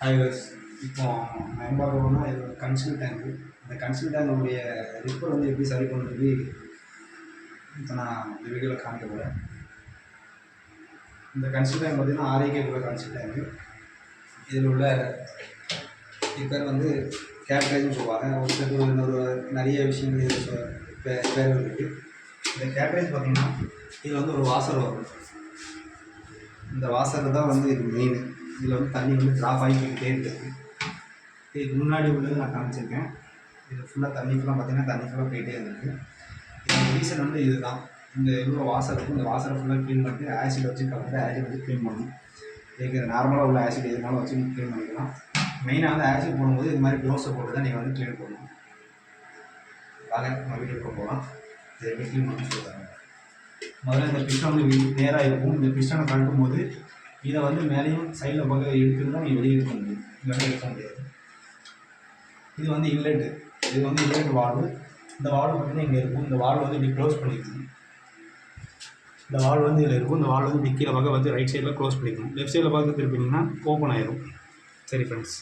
Highways இப்போ நான் என்ன பார்க்கணும்னா இது ஒரு கன்சல் டேங்கு. இந்த கன்சல் டேங்குடைய ரிப்பர் வந்து எப்படி சரி பண்ணுறது இப்போ நான் இந்த வீடியோவில் காமிக்க போகிறேன். இந்த கன்சல் டேங்க் பார்த்தீங்கன்னா ஆரோக்கிய உள்ள கன்சல் டேங்கு. இதில் உள்ள ரிப்பர் வந்து கேட்ரேஜ்னு சொல்லுவாங்க. ஒரு சில இன்னொரு நிறைய விஷயங்கள் இதில் பேர் இருக்குது. இந்த கேட்ரேஜ் பார்த்தீங்கன்னா இதில் வந்து ஒரு வாசர் வரும். இந்த வாசர் தான் வந்து இது மெயின். இதில் வந்து தண்ணி வந்து ட்ராப் ஆகிக்கிட்டே இருக்குது. இதுக்கு முன்னாடி உள்ளது நான் காமிச்சிருக்கேன். இது ஃபுல்லாக தண்ணி ஃபுல்லாக பார்த்தீங்கன்னா தண்ணி ஃபுல்லாக போயிட்டே இருந்துருக்கு. இதோட ரீசன் வந்து இது தான். இந்த இவ்வளோ வாசர் இருக்கும். இந்த வாசரை ஃபுல்லாக க்ளீன் பண்ணிட்டு ஆசிட் வச்சு கலந்து ஆசிட் வச்சு க்ளீன் பண்ணணும். இதுக்கு நார்மலாக உள்ள ஆசிட் எதுனாலும் வச்சு க்ளீன் பண்ணிக்கலாம். மெயினாக வந்து ஆசிட் போடும்போது இது மாதிரி க்ளோஸை போட்டு தான் நீங்கள் வந்து க்ளீன் பண்ணணும். வாங்க நம்ம வீட்டுக்கு போகலாம். இதை எப்படி க்ளீன் பண்ணி சொல்லுவாங்க. முதல்ல இந்த பிஸ்டன் வந்து நேராக இருக்கும். இந்த பிஸ்டனை கழட்டும் போது இதை வந்து மேலேயும் சைடில் பக்கம் எடுத்துட்டு தான் நீங்கள் வெளியே எடுக்க முடியும். இல்லைன்னா எடுக்க முடியாது. இது வந்து இன்லெட்டு. இது வந்து இன்லெட் வால்வு. இந்த வால்வு பார்த்தீங்கன்னா இங்கே இருக்கும். இந்த வால்வு வந்து இப்படி க்ளோஸ் பண்ணிக்கணும். இந்த வால்வு வந்து இதில் இருக்கும். இந்த வால்வு வந்து டிக்கியில் பக்கம் வந்து ரைட் சைடில் க்ளோஸ் பண்ணிக்கணும். லெஃப்ட் சைடில் பார்த்து திருப்பிங்கன்னா ஓப்பன் ஆயிடும். சரி ஃப்ரெண்ட்ஸ்.